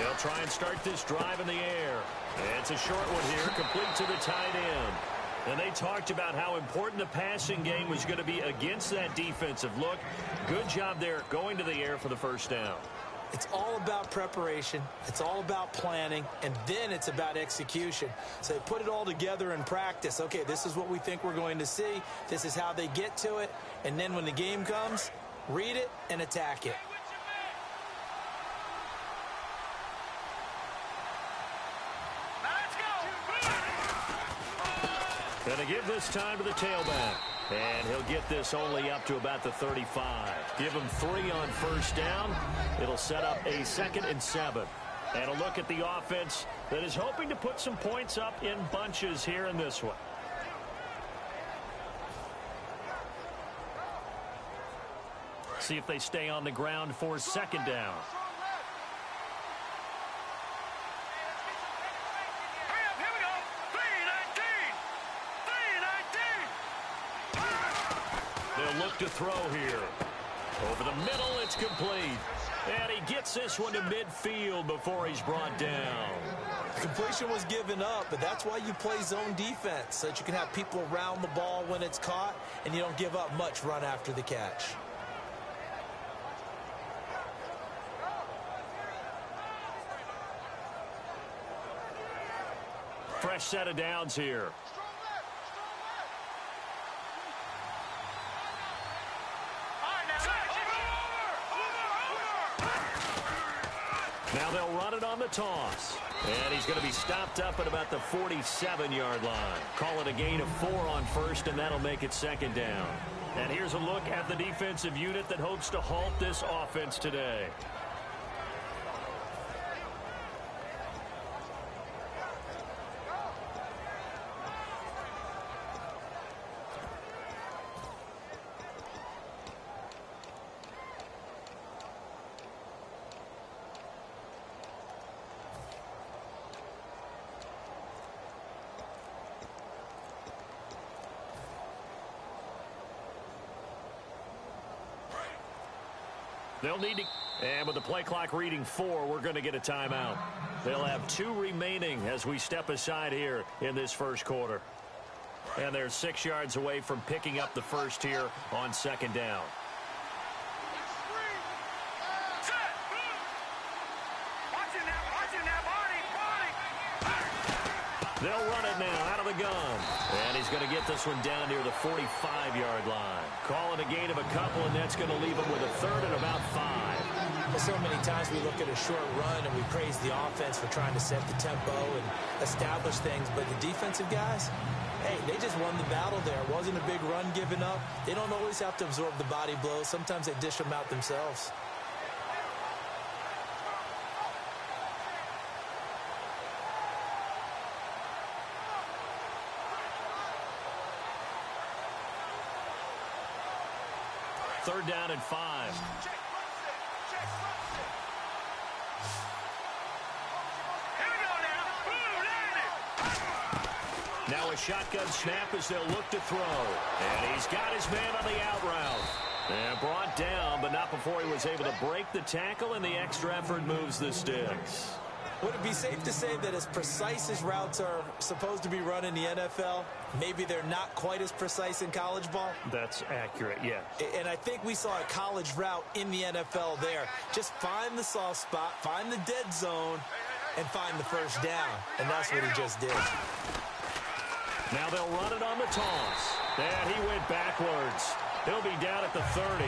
They'll try and start this drive in the air. It's a short one here, complete to the tight end. And they talked about how important the passing game was going to be against that defensive look. Good job there going to the air for the first down. It's all about preparation. It's all about planning. And then it's about execution. So they put it all together in practice. Okay, this is what we think we're going to see. This is how they get to it. And then when the game comes, read it and attack it. Going to give this time to the tailback. And he'll get this only up to about the 35. Give him 3 on first down. It'll set up a 2nd and 7. And a look at the offense that is hoping to put some points up in bunches here in this one. See if they stay on the ground for 2nd down. Look to throw here. Over the middle, it's complete. And he gets this one to midfield before he's brought down. The completion was given up, but that's why you play zone defense, so that you can have people around the ball when it's caught, and you don't give up much run after the catch. Fresh set of downs here. Now they'll run it on the toss. And he's going to be stopped up at about the 47-yard line. Call it a gain of 4 on first, and that'll make it 2nd down. And here's a look at the defensive unit that hopes to halt this offense today. They'll need to, and with the play clock reading 4, we're going to get a timeout. They'll have 2 remaining as we step aside here in this first quarter. And they're 6 yards away from picking up the first here on 2nd down. They'll run it now out of the gun. And he's going to get this one down near the 45-yard line. Call it a gain of a couple, and that's going to leave him with a 3rd and about 5. Well, so many times we look at a short run and we praise the offense for trying to set the tempo and establish things. But the defensive guys, hey, they just won the battle there. It wasn't a big run given up. They don't always have to absorb the body blows. Sometimes they dish them out themselves. Third down and 5. Now a shotgun snap as they'll look to throw. And he's got his man on the out route. And brought down, but not before he was able to break the tackle, and the extra effort moves the sticks. Would it be safe to say that as precise as routes are supposed to be run in the NFL, maybe they're not quite as precise in college ball? That's accurate, yeah. And I think we saw a college route in the NFL there. Just find the soft spot, find the dead zone, and find the first down. And that's what he just did. Now they'll run it on the toss. And he went backwards. He'll be down at the 30.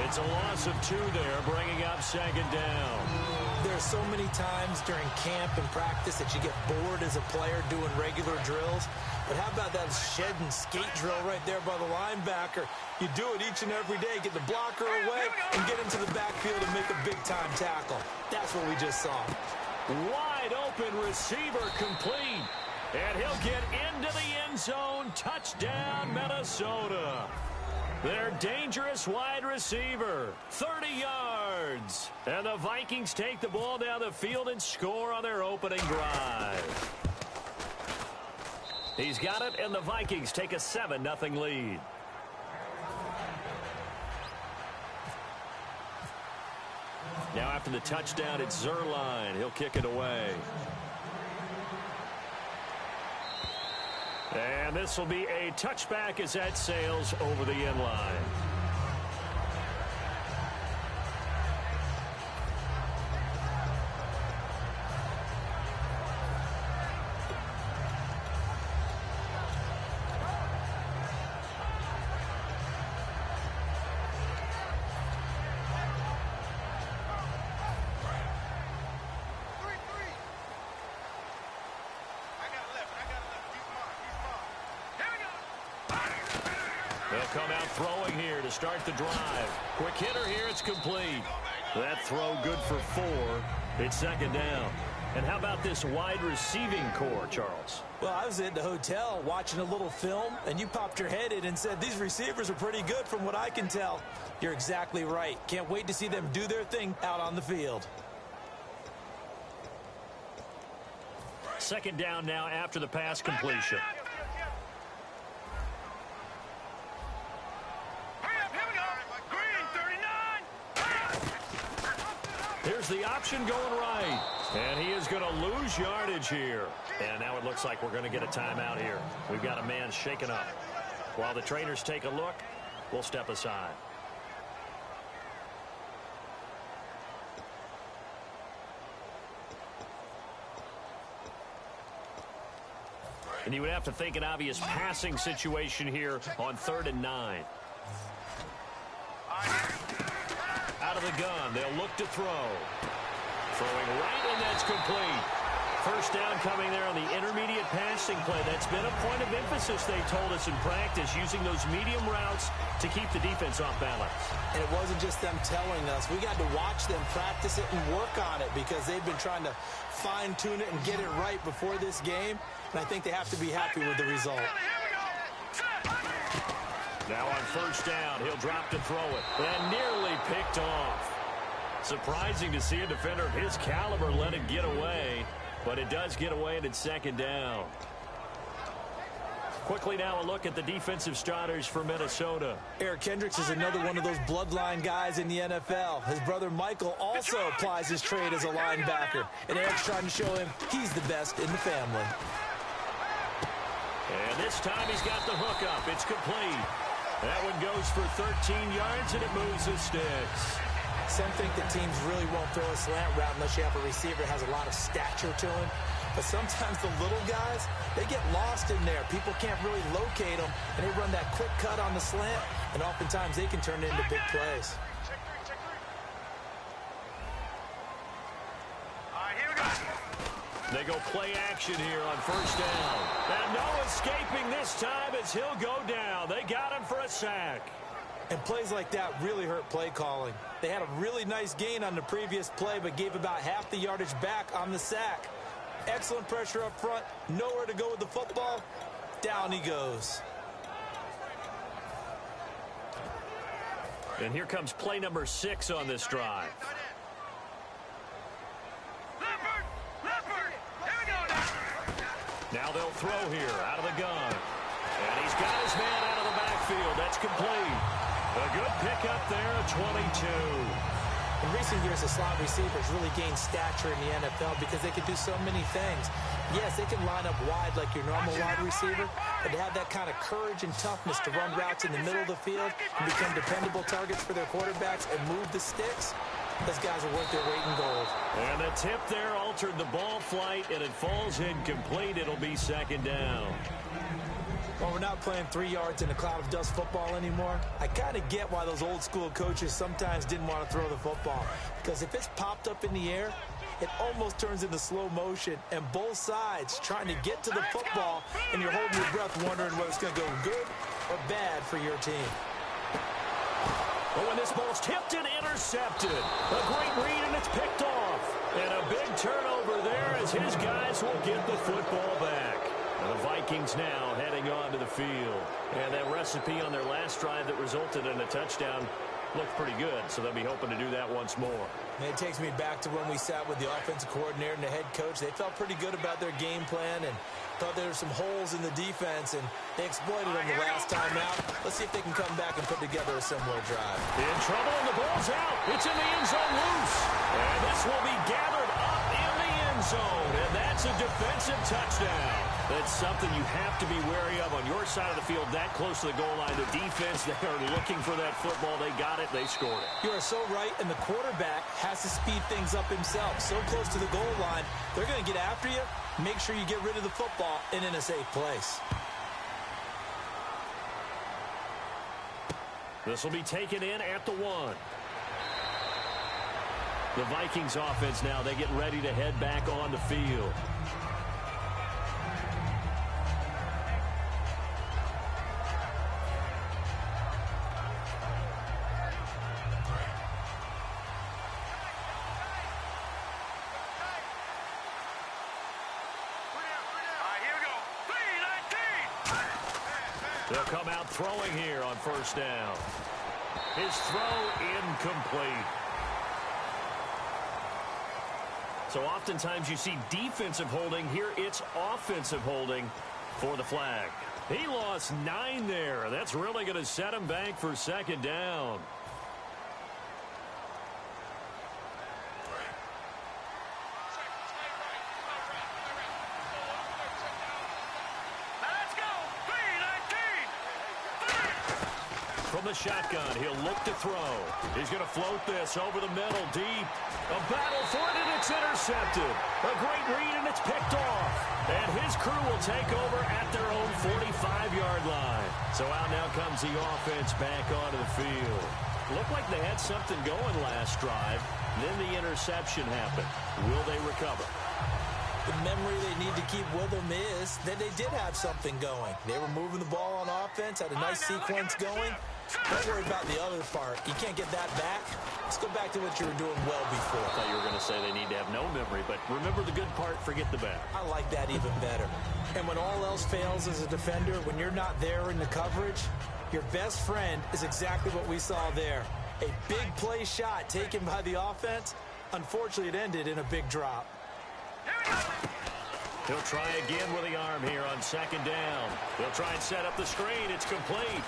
It's a loss of 2 there, bringing up 2nd down. There are so many times during camp and practice that you get bored as a player doing regular drills. But how about that shed and skate drill right there by the linebacker? You do it each and every day. Get the blocker away and get into the backfield and make a big-time tackle. That's what we just saw. Wide open receiver complete. And he'll get into the end zone. Touchdown, Minnesota. Their dangerous wide receiver, 30 yards. And the Vikings take the ball down the field and score on their opening drive. He's got it, and the Vikings take a 7-0 lead. Now after the touchdown, it's Zerline. He'll kick it away. And this will be a touchback as that sails over the end line. They'll come out throwing here to start the drive. Quick hitter here, it's complete. That throw good for 4. It's second down. And how about this wide receiving core, Charles? Well, I was at the hotel watching a little film, and you popped your head in and said, these receivers are pretty good from what I can tell. You're exactly right. Can't wait to see them do their thing out on the field. Second down now after the pass completion. Here's the option going right. And he is going to lose yardage here. And now it looks like we're going to get a timeout here. We've got a man shaken up. While the trainers take a look, we'll step aside. And you would have to think an obvious passing situation here on 3rd and 9. Out of the gun, they'll look to throw. Throwing right, and that's complete. First down coming there on the intermediate passing play. That's been a point of emphasis, they told us in practice, using those medium routes to keep the defense off balance. And it wasn't just them telling us. We got to watch them practice it and work on it because they've been trying to fine-tune it and get it right before this game. And I think they have to be happy with the result. Now on first down, he'll drop to throw it. And nearly picked off. Surprising to see a defender of his caliber let it get away. But it does get away, and it's second down. Quickly now a look at the defensive starters for Minnesota. Eric Kendricks is another one of those bloodline guys in the NFL. His brother Michael also applies his trade as a linebacker. And Eric's trying to show him he's the best in the family. And this time he's got the hook up. It's complete. That one goes for 13 yards, and it moves the sticks. Some think that teams really won't throw a slant route unless you have a receiver that has a lot of stature to him. But sometimes the little guys, they get lost in there. People can't really locate them, and they run that quick cut on the slant, and oftentimes they can turn it into big plays. They go play action here on first down. And no escaping this time as he'll go down. They got him for a sack. And plays like that really hurt play calling. They had a really nice gain on the previous play, but gave about half the yardage back on the sack. Excellent pressure up front. Nowhere to go with the football. Down he goes. And here comes play number 6 on this drive. Now they'll throw here out of the gun. And he's got his man out of the backfield. That's complete. A good pickup there at 22. In recent years, the slot receivers really gained stature in the NFL because they can do so many things. Yes, they can line up wide like your normal wide receiver, but to have that kind of courage and toughness to run routes in the middle of the field and become dependable targets for their quarterbacks and move the sticks, those guys are worth their weight in gold. And the tip there altered the ball flight, and it falls incomplete. It'll be second down. Well, we're not playing 3 yards in a cloud of dust football anymore. I kind of get why those old school coaches sometimes didn't want to throw the football. Because if it's popped up in the air, it almost turns into slow motion. And both sides trying to get to the football, and you're holding your breath wondering whether it's going to go good or bad for your team. But when this ball's tipped and intercepted, a great read, and it's picked off. And a big turnover there as his guys will get the football back. And the Vikings now heading onto the field. And that recipe on their last drive that resulted in a touchdown looked pretty good, so they'll be hoping to do that once more. And it takes me back to when we sat with the offensive coordinator and the head coach. They felt pretty good about their game plan and thought there were some holes in the defense, and they exploited them the last time out. Let's see if they can come back and put together a similar drive. In trouble, and the ball's out. It's in the end zone loose. And this will be gathered up in the end zone, and that's a defensive touchdown. That's something you have to be wary of on your side of the field, that close to the goal line. The defense, they are looking for that football. They got it. They scored it. You are so right, and the quarterback has to speed things up himself. So close to the goal line, they're going to get after you. Make sure you get rid of the football and in a safe place. This will be taken in at the 1. The Vikings offense now, they get ready to head back on the field. They'll come out throwing here on first down. His throw incomplete. So oftentimes you see defensive holding. Here it's offensive holding for the flag. He lost 9 there. That's really going to set him back for second down. From the shotgun, he'll look to throw. He's going to float this over the middle, deep. A battle for it, and it's intercepted. A great read, and it's picked off. And his crew will take over at their own 45-yard line. So out now comes the offense back onto the field. Looked like they had something going last drive. Then the interception happened. Will they recover? The memory they need to keep with them is that they did have something going. They were moving the ball on offense, had a nice sequence going. Don't worry about the other part. You can't get that back. Let's go back to what you were doing well before. I thought you were going to say they need to have no memory, but remember the good part, forget the bad. I like that even better. And when all else fails as a defender, when you're not there in the coverage, your best friend is exactly what we saw there. A big play shot taken by the offense. Unfortunately, it ended in a big drop. He'll try again with the arm here on second down. He'll try and set up the screen. It's complete.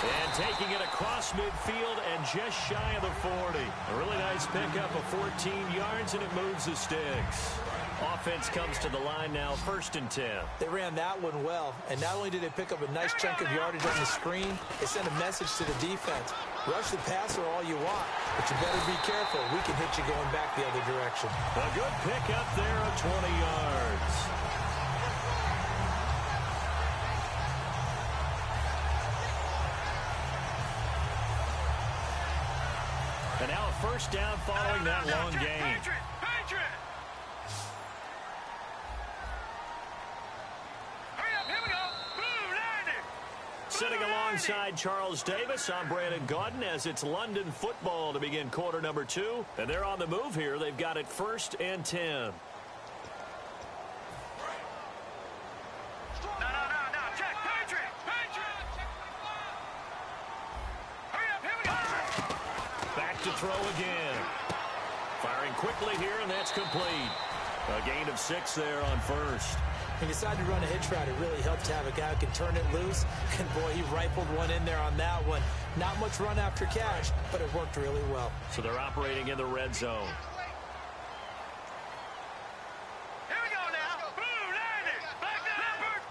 And taking it across midfield and just shy of the 40. A really nice pickup of 14 yards, and it moves the sticks. Offense comes to the line now, 1st and 10. They ran that one well, and not only did they pick up a nice chunk of yardage on the screen, they sent a message to the defense. Rush the passer all you want, but you better be careful. We can hit you going back the other direction. A good pickup there of 20 yards. And now a first down following that long gain. Sitting alongside Charles Davis, I'm Brandon Gaudin as it's London football to begin quarter number 2. And they're on the move here. They've got it 1st and 10. Back to throw again. Firing quickly here, and that's complete. A gain of 6 there on first. He decided to run a hitch route. It really helped to have a guy who can turn it loose. And, boy, he rifled one in there on that one. Not much run after catch, but it worked really well. So they're operating in the red zone. Here we go now. Boom, landed. Back to Leopard.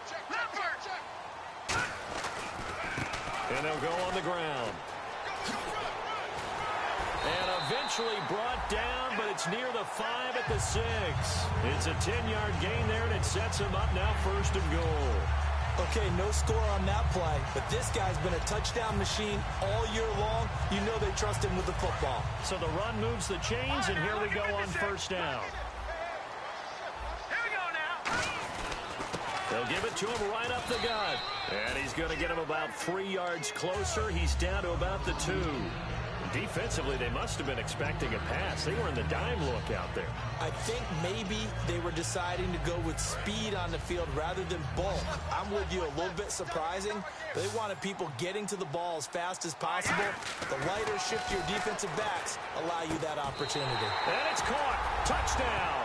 And they'll go on the ground. And eventually brought down, but it's near the 5 at the 6. It's a 10-yard gain there, and it sets him up now 1st and goal. Okay, no score on that play, but this guy's been a touchdown machine all year long. You know they trust him with the football. So the run moves the chains, and here we go on first down. Here we go now. They'll give it to him right up the gut. And he's going to get him about 3 yards closer. He's down to about the 2. Defensively, they must have been expecting a pass. They were in the dime look out there. I think maybe they were deciding to go with speed on the field rather than bulk. I'm with you, a little bit surprising. They wanted people getting to the ball as fast as possible. The lighter, shiftier defensive backs allow you that opportunity. And it's caught. Touchdown.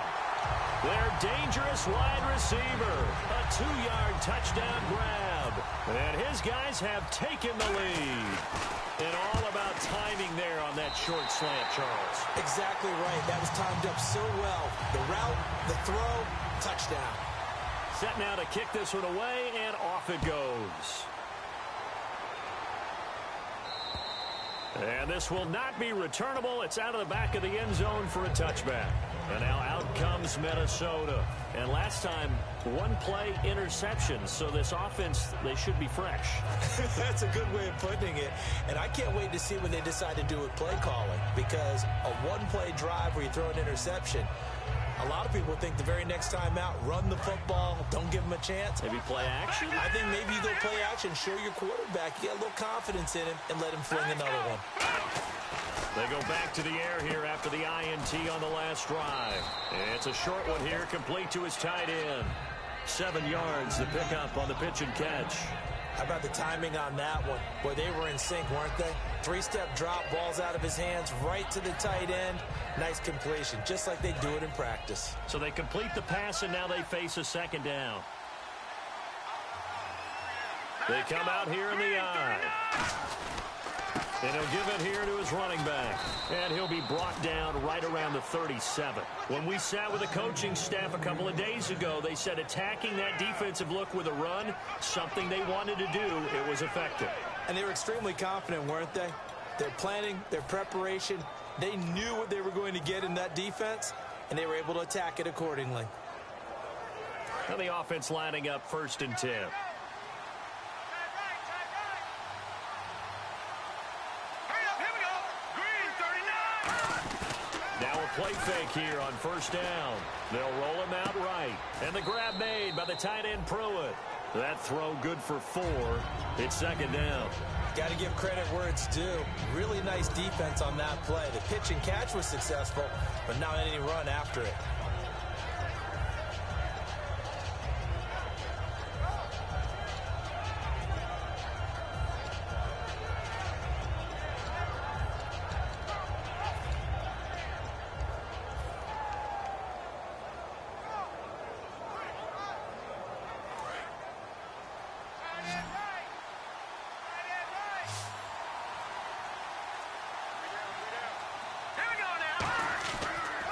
Their dangerous wide receiver. A 2-yard touchdown grab. And his guys have taken the lead. And all about timing there on that short slant, Charles. Exactly right. That was timed up so well. The route, the throw, touchdown. Set now to kick this one away, and off it goes. And this will not be returnable. It's out of the back of the end zone for a touchback. And now out comes Minnesota. And last time, one-play interception. So this offense, they should be fresh. That's a good way of putting it. And I can't wait to see what they decide to do with play calling. Because a one-play drive where you throw an interception, a lot of people think the very next time out, run the football, don't give them a chance. Maybe play action? I think maybe you go play action, show your quarterback, you get a little confidence in him, and let him fling another one. They go back to the air here after the INT on the last drive. It's a short one here, complete to his tight end. 7 yards, the pickup on the pitch and catch. How about the timing on that one? Boy, they were in sync, weren't they? 3-step drop, balls out of his hands, right to the tight end. Nice completion, just like they do it in practice. So they complete the pass, and now they face a second down. They come out here in the eye. And he'll give it here to his running back. And he'll be brought down right around the 37. When we sat with the coaching staff a couple of days ago, they said attacking that defensive look with a run, something they wanted to do, it was effective. And they were extremely confident, weren't they? Their planning, their preparation, they knew what they were going to get in that defense, and they were able to attack it accordingly. And the offense lining up 1st and 10. Play fake here on 1st down. They'll roll him out right. And the grab made by the tight end Pruitt. That throw good for 4. It's 2nd down. Got to give credit where it's due. Really nice defense on that play. The pitch and catch was successful, but not any run after it.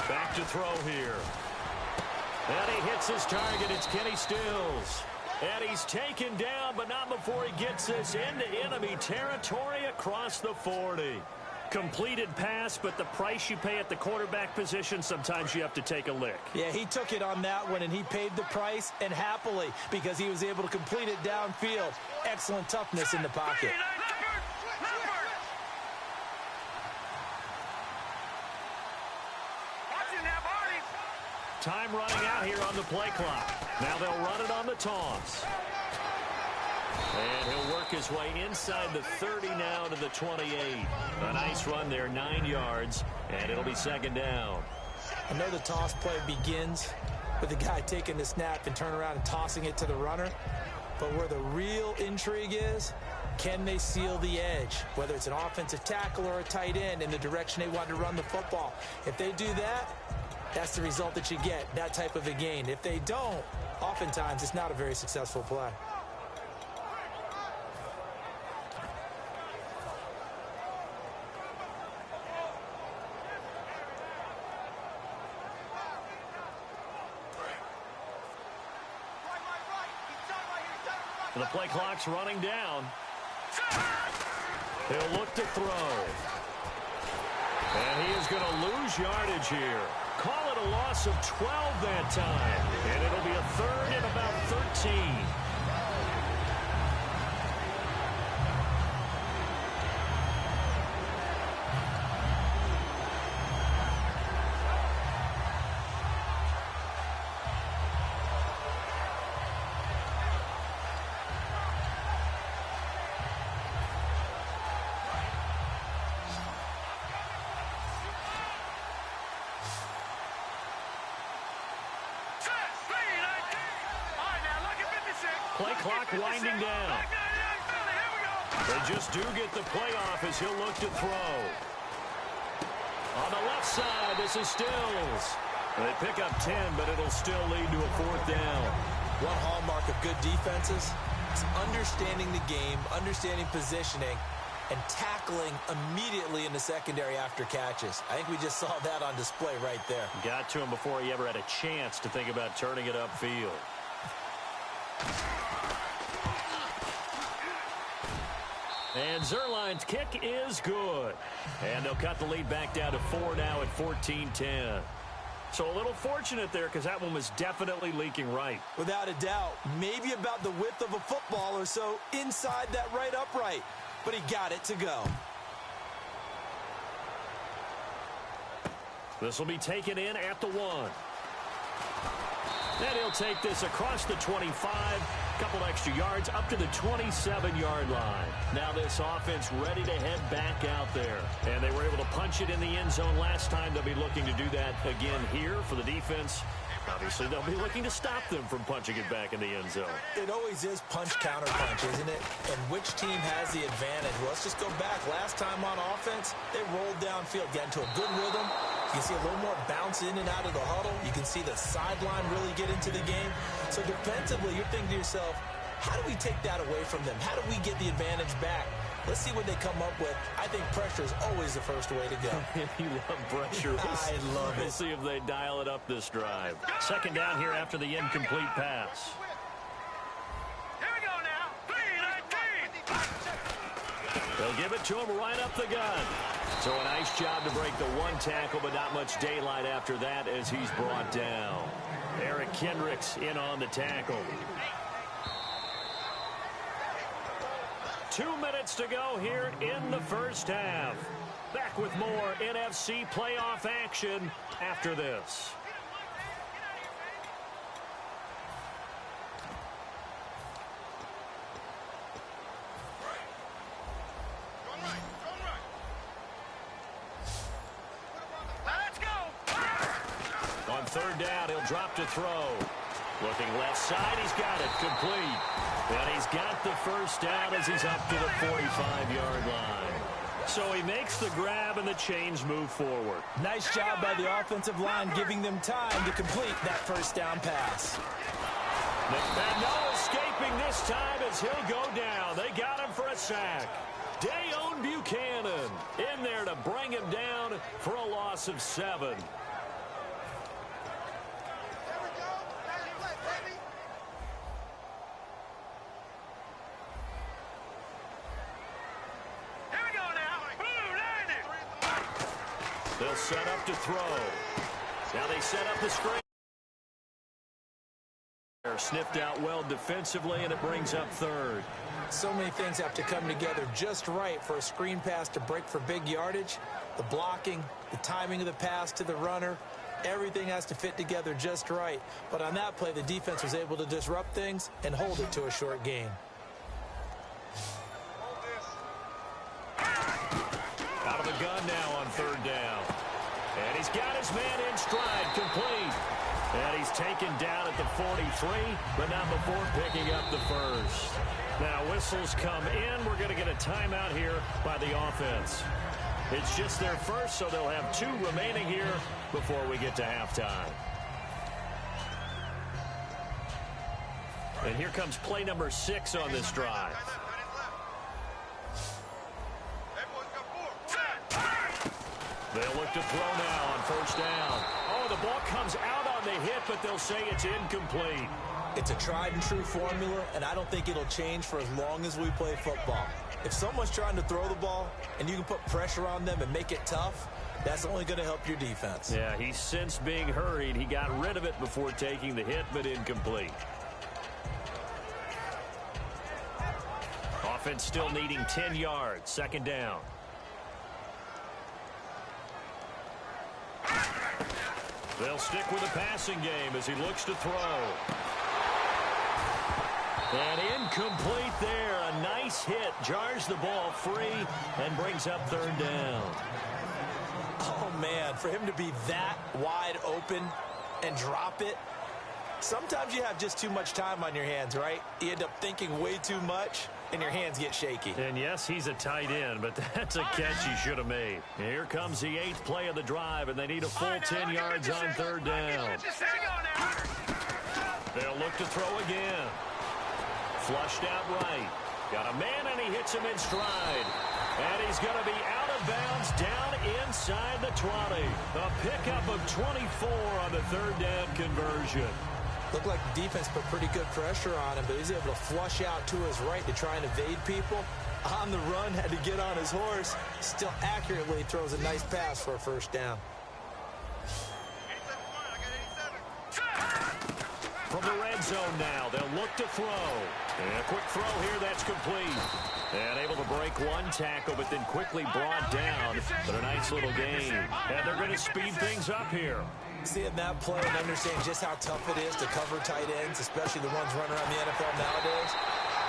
Back to throw here. And he hits his target. It's Kenny Stills. And he's taken down, but not before he gets this into enemy territory across the 40. Completed pass, but the price you pay at the quarterback position, sometimes you have to take a lick. Yeah, he took it on that one, and he paid the price, and happily, because he was able to complete it downfield. Excellent toughness in the pocket. Time running out here on the play clock. Now they'll run it on the toss. And he'll work his way inside the 30 now to the 28. A nice run there, 9 yards, and it'll be 2nd down. I know the toss play begins with the guy taking the snap and turning around and tossing it to the runner. But where the real intrigue is, can they seal the edge? Whether it's an offensive tackle or a tight end in the direction they want to run the football. If they do that, that's the result that you get, that type of a gain. If they don't, oftentimes it's not a very successful play. The play clock's running down. He'll look to throw. And he is going to lose yardage here. Call it a loss of 12 that time. And it'll be a 3rd and about 13. Play clock winding down. They just do get the playoff as he'll look to throw. On the left side, this is Stills. They pick up 10, but it'll still lead to a 4th down. One hallmark of good defenses is understanding the game, understanding positioning, and tackling immediately in the secondary after catches. I think we just saw that on display right there. Got to him before he ever had a chance to think about turning it upfield. And Zerline's kick is good. And they'll cut the lead back down to 4 now at 14-10. So a little fortunate there because that one was definitely leaking right. Without a doubt. Maybe about the width of a football or so inside that right upright. But he got it to go. This will be taken in at the 1. Then he'll take this across the 25. Couple extra yards up to the 27-yard line. Now this offense ready to head back out there. And they were able to punch it in the end zone last time. They'll be looking to do that again here for the defense. Obviously, they'll be looking to stop them from punching it back in the end zone. It always is punch-counter-punch, isn't it? And which team has the advantage? Well, let's just go back. Last time on offense, they rolled downfield, got into a good rhythm. You can see a little more bounce in and out of the huddle. You can see the sideline really get into the game. So defensively, you're thinking to yourself, how do we take that away from them? How do we get the advantage back? Let's see what they come up with. I think pressure is always the first way to go. You love pressure. I love it. We'll see if they dial it up this drive. 2nd down here after the incomplete pass. Here we go now. 3-19. They'll give it to him right up the gun. So a nice job to break the 1 tackle, but not much daylight after that as he's brought down. Eric Kendricks in on the tackle. 2 minutes to go here in the first half. Back with more NFC playoff action after this. Let's go. On 3rd down, he'll drop to throw. Looking left side, he's got it complete. And he's got the 1st down as he's up to the 45-yard line. So he makes the grab and the chains move forward. Nice job by the offensive line giving them time to complete that 1st down pass. And no escaping this time as he'll go down. They got him for a sack. Dayon Buchanan in there to bring him down for a loss of 7. They'll set up to throw. Now they set up the screen. They're sniffed out well defensively, and it brings up 3rd. So many things have to come together just right for a screen pass to break for big yardage. The blocking, the timing of the pass to the runner, everything has to fit together just right. But on that play, the defense was able to disrupt things and hold it to a short gain. Out of the gun now on 3rd down. And he's got his man in stride, complete. And he's taken down at the 43, but not before picking up the 1st. Now whistles come in. We're going to get a timeout here by the offense. It's just their 1st, so they'll have 2 remaining here before we get to halftime. And here comes play number 6 on this drive. They'll look to throw now on 1st down. Oh, the ball comes out on the hit, but they'll say it's incomplete. It's a tried-and-true formula, and I don't think it'll change for as long as we play football. If someone's trying to throw the ball and you can put pressure on them and make it tough, that's only going to help your defense. Yeah, he's since being hurried. He got rid of it before taking the hit, but incomplete. Offense still needing 10 yards. 2nd down. They'll stick with the passing game as he looks to throw. And incomplete there. A nice hit. Jars the ball free and brings up 3rd down. Oh, man, for him to be that wide open and drop it, Sometimes you have just too much time on your hands, right? You end up thinking way too much, and your hands get shaky. And yes, he's a tight end, but that's a catch he should have made. Here comes the 8th play of the drive, and they need a full 10 yards on 3rd down. They'll look to throw again. Flushed out right. Got a man, and he hits him in stride. And he's going to be out of bounds down inside the 20. A pickup of 24 on the 3rd down conversion. Looked like the defense put pretty good pressure on him, but he's able to flush out to his right to try and evade people. On the run, had to get on his horse. Still accurately throws a nice pass for a 1st down. From the red zone now, they'll look to throw. And a quick throw here, that's complete. And able to break one tackle, but then quickly brought down. But a nice little gain. And they're going to speed things up here. Seeing that play and understanding just how tough it is to cover tight ends, especially the ones running around the NFL nowadays,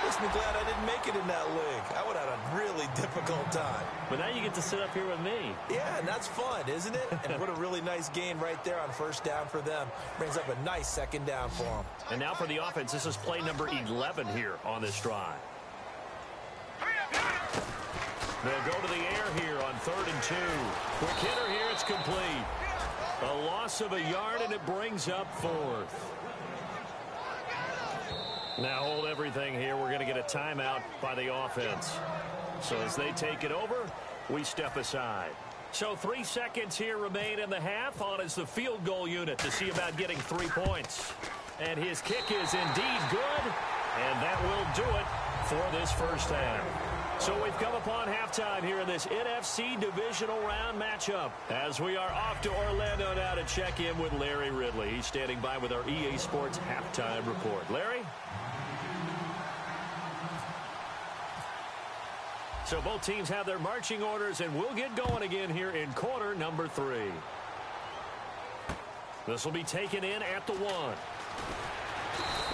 makes me glad I didn't make it in that league. I would have had a really difficult time. But now you get to sit up here with me. Yeah, and that's fun, isn't it? And what a really nice gain right there on 1st down for them. Brings up a nice 2nd down for them. And now for the offense, this is play number 11 here on this drive. They'll go to the air here on 3rd and 2. Quick hitter here, it's complete. A loss of a yard, and it brings up 4th. Now hold everything here. We're going to get a timeout by the offense. So as they take it over, we step aside. So 3 seconds here remain in the half. On is the field goal unit to see about getting 3 points. And his kick is indeed good, and that will do it for this 1st half. So we've come upon halftime here in this NFC divisional round matchup as we are off to Orlando now to check in with Larry Ridley. He's standing by with our EA Sports halftime report. Larry? So both teams have their marching orders, and we'll get going again here in quarter number 3. This will be taken in at the 1.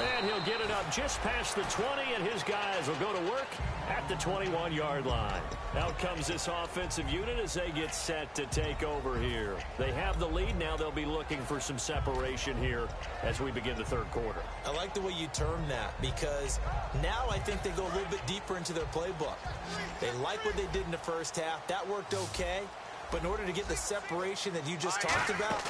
And he'll get it up just past the 20, and his guys will go to work at the 21-yard line. Out comes this offensive unit as they get set to take over here. They have the lead. Now they'll be looking for some separation here as we begin the 3rd quarter. I like the way you term that, because now I think they go a little bit deeper into their playbook. They like what they did in the 1st half. That worked okay. But in order to get the separation that you just talked about,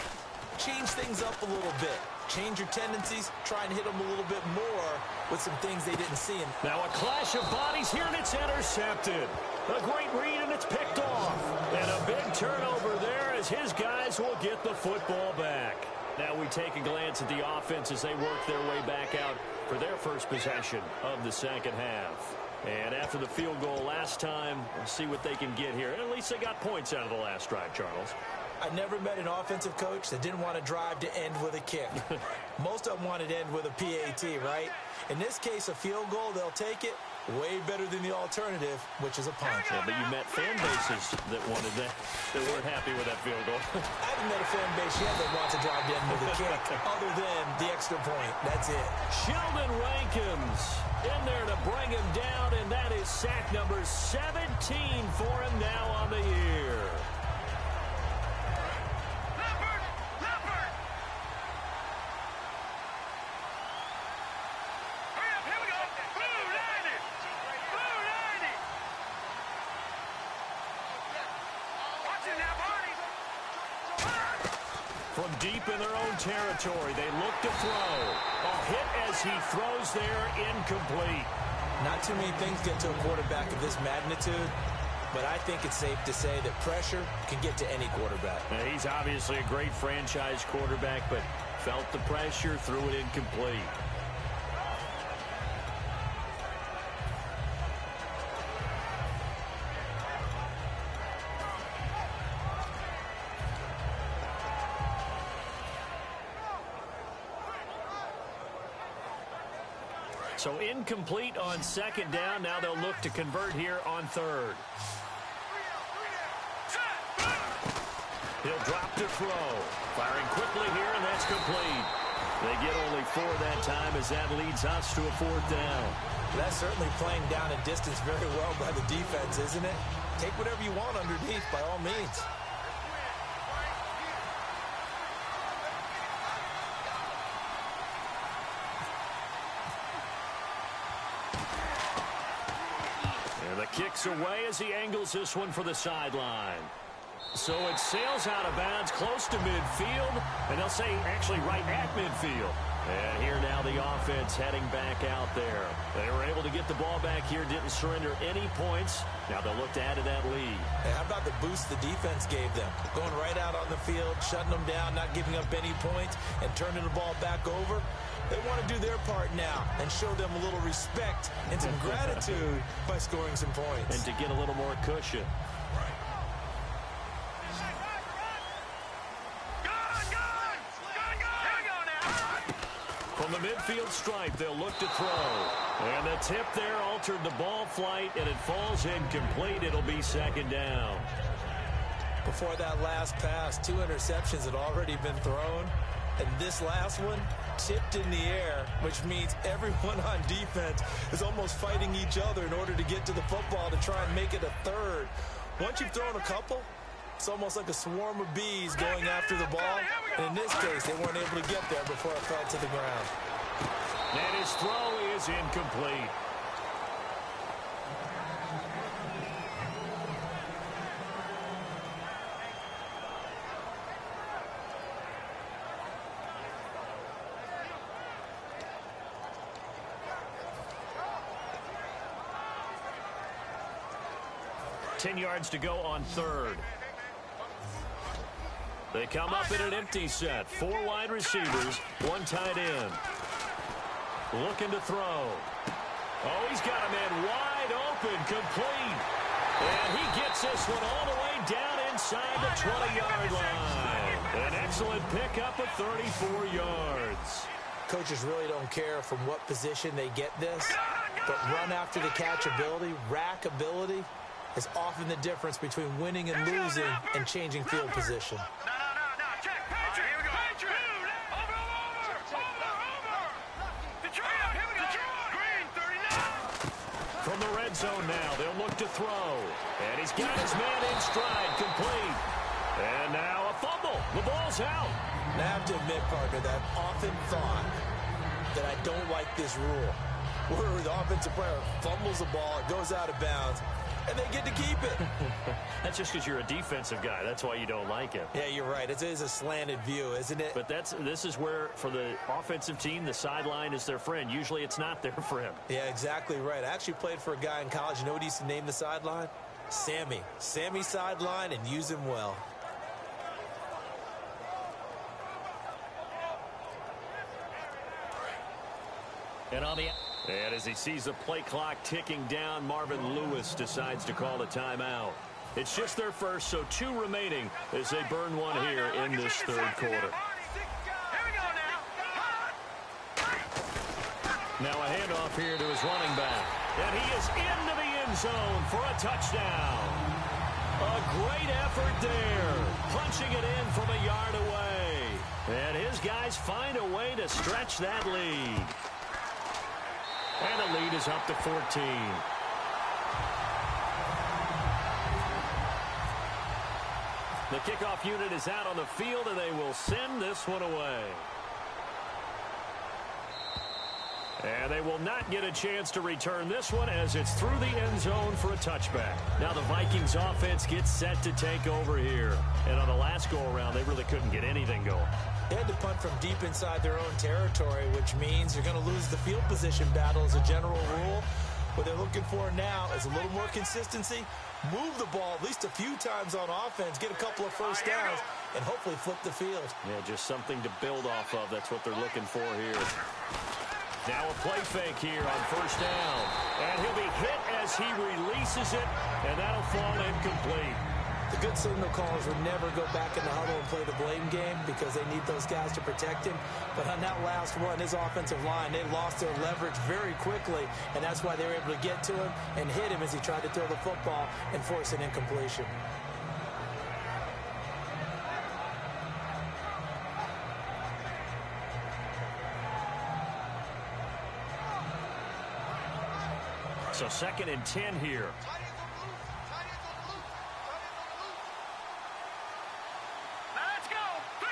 change things up a little bit. Change your tendencies, try and hit them a little bit more with some things they didn't see. Now a clash of bodies here, and it's intercepted. A great read, and it's picked off. And a big turnover there as his guys will get the football back. Now we take a glance at the offense as they work their way back out for their 1st possession of the 2nd half. And after the field goal last time, we'll see what they can get here. And at least they got points out of the last drive, Charles. I never met an offensive coach that didn't want to drive to end with a kick. Most of them wanted to end with a PAT, right? In this case, a field goal, they'll take it. Way better than the alternative, which is a punt. Yeah, but you met fan bases that wanted that weren't happy with that field goal. I haven't met a fan base yet that wants to drive to end with a kick, other than the extra point. That's it. Sheldon Rankins in there to bring him down, and that is sack number 17 for him now on the year. From deep in their own territory, they look to throw. A hit as he throws there, incomplete. Not too many things get to a quarterback of this magnitude, but I think it's safe to say that pressure can get to any quarterback. Now, he's obviously a great franchise quarterback, but felt the pressure, threw it incomplete. So incomplete on 2nd down. Now they'll look to convert here on 3rd. He'll drop to throw. Firing quickly here, and that's complete. They get only 4 that time as that leads us to a 4th down. That's certainly playing down a distance very well by the defense, isn't it? Take whatever you want underneath by all means. Kicks away as he angles this one for the sideline. So it sails out of bounds close to midfield, and they'll say actually right at midfield. And here now the offense heading back out there. They were able to get the ball back here, didn't surrender any points. Now they'll look to add to that lead. Hey, how about the boost the defense gave them? Going right out on the field, shutting them down, not giving up any points, and turning the ball back over. They want to do their part now and show them a little respect and some gratitude by scoring some points. And to get a little more cushion. From the midfield stripe, they'll look to throw. And the tip there altered the ball flight, and it falls incomplete. It'll be second down. Before that last pass, 2 interceptions had already been thrown. And this last one tipped in the air, which means everyone on defense is almost fighting each other in order to get to the football to try and make it a third. Once you've thrown a couple, it's almost like a swarm of bees going after the ball. And in this case, they weren't able to get there before it fell to the ground. And his throw is incomplete. Ten yards to go on third. They come up in an empty set. 4 wide receivers, 1 tight end. Looking to throw. Oh, he's got a man wide open, complete. And he gets this one all the way down inside the 20-yard line. An excellent pickup of 34 yards. Coaches really don't care from what position they get this, but run after the catch ability, rack ability, is often the difference between winning and losing and changing field position. From the red zone now, they'll look to throw. And he's got his man in stride, complete. And now a fumble. The ball's out. And I have to admit, partner, that I've often thought that I don't like this rule, where the offensive player fumbles the ball, it goes out of bounds, and they get to keep it. That's just because you're a defensive guy. That's why you don't like it. Yeah, you're right. It is a slanted view, isn't it? But this is where, for the offensive team, the sideline is their friend. Usually it's not their friend. Yeah, exactly right. I actually played for a guy in college. You know what he used to name the sideline? Sammy. Sammy sideline, and use him well. And as he sees the play clock ticking down, Marvin Lewis decides to call a timeout. It's just their first, so 2 remaining as they burn one here in this third quarter. Now a handoff here to his running back. And he is into the end zone for a touchdown. A great effort there, punching it in from a yard away. And his guys find a way to stretch that lead. And the lead is up to 14. The kickoff unit is out on the field, and they will send this one away. And they will not get a chance to return this one as it's through the end zone for a touchback. Now the Vikings offense gets set to take over here. And on the last go-around, they really couldn't get anything going. They had to punt from deep inside their own territory, which means you're going to lose the field position battle as a general rule. What they're looking for now is a little more consistency, move the ball at least a few times on offense, get a couple of first downs, and hopefully flip the field. Yeah, just something to build off of. That's what they're looking for here. Now a play fake here on first down. And he'll be hit as he releases it, and that'll fall incomplete. The good signal callers would never go back in the huddle and play the blame game because they need those guys to protect him. But on that last one, his offensive line, they lost their leverage very quickly, and that's why they were able to get to him and hit him as he tried to throw the football and force an incompletion. So 2nd and 10 here. Let's go. 3-19.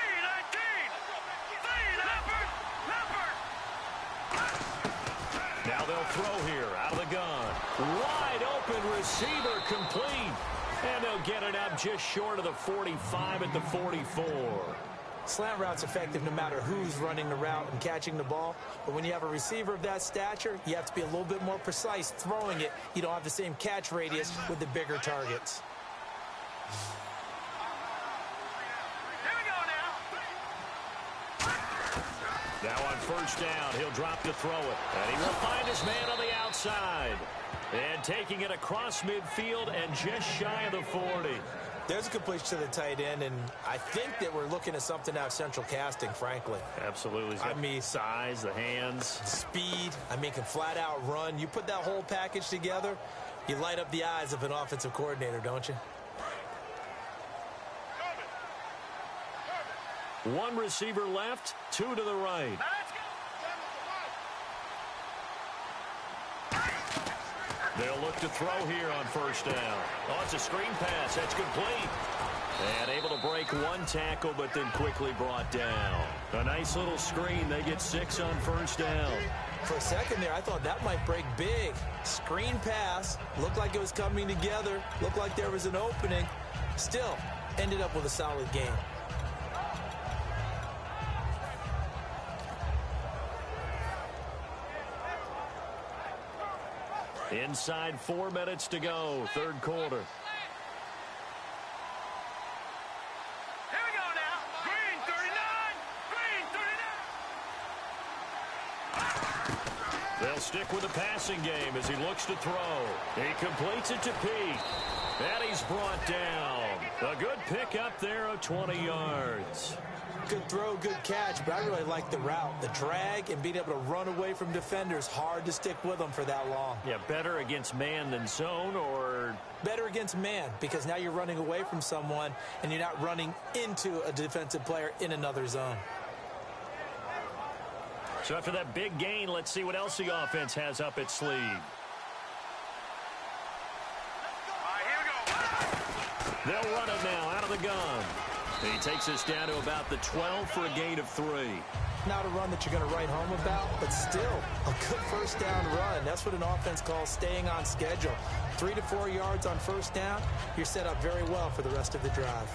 Now they'll throw here out of the gun. Wide open receiver. receiver complete. And they'll get it up just short of the 45 at the 44. Slant route's effective no matter who's running the route and catching the ball. But when you have a receiver of that stature, you have to be a little bit more precise throwing it. You don't have the same catch radius with the bigger targets. Here we go now. Now on first down, he'll drop to throw it. And he will find his man on the outside. And taking it across midfield and just shy of the 40. There's a completion to the tight end, and I think that we're looking at something out of central casting, frankly. Absolutely. I mean, size, the hands. Speed. I mean, can flat out run. You put that whole package together, you light up the eyes of an offensive coordinator, don't you? One receiver left, two to the right. They'll look to throw here on first down. Oh, it's a screen pass. That's complete. And able to break one tackle, but then quickly brought down. A nice little screen. They get 6 on first down. For a second there, I thought that might break big. Screen pass. Looked like it was coming together. Looked like there was an opening. Still, ended up with a solid game. Inside 4 minutes to go, third quarter. Here we go now. Green 39. Green 39. They'll stick with the passing game as he looks to throw. He completes it to Peak. And he's brought down. A good pickup there of 20 yards. Good throw, good catch, but I really like the route. The drag and being able to run away from defenders, hard to stick with them for that long. Yeah, better against man than zone, or? Better against man, because now you're running away from someone and you're not running into a defensive player in another zone. So after that big gain, let's see what else the offense has up its sleeve. All right, here we go. They'll run it now out of the gun. He takes us down to about the 12 for a gain of 3. Not a run that you're going to write home about, but still a good first down run. That's what an offense calls staying on schedule. 3 to 4 yards on first down, you're set up very well for the rest of the drive.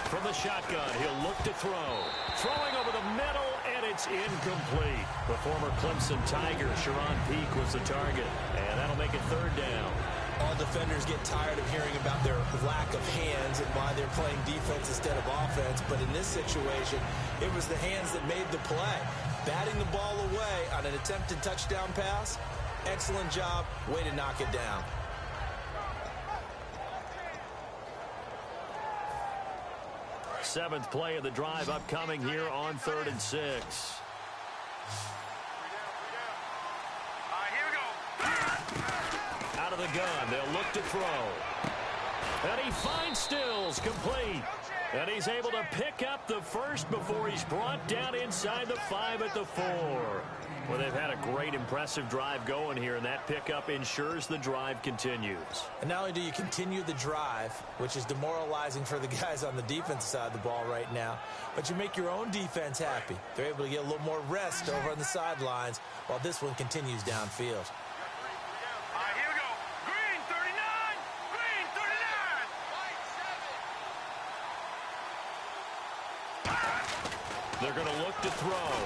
From the shotgun, he'll look to throw. Throwing over the middle, and it's incomplete. The former Clemson Tiger, Sharon Peak, was the target. And that'll make it third down. All defenders get tired of hearing about their lack of hands and why they're playing defense instead of offense. But in this situation, it was the hands that made the play. Batting the ball away on an attempted touchdown pass. Excellent job. Way to knock it down. Seventh play of the drive upcoming here on 3rd and 6. All right, here we go. Out of the gun, they'll look to throw. And he finds Stills, complete. And he's able to pick up the first before he's brought down inside the 5 at the 4. Well, they've had a great, impressive drive going here, and that pickup ensures the drive continues. And not only do you continue the drive, which is demoralizing for the guys on the defensive side of the ball right now, but you make your own defense happy. They're able to get a little more rest over on the sidelines while this one continues downfield. All right, here we go. Green 39. Green 39. They're going to look to throw.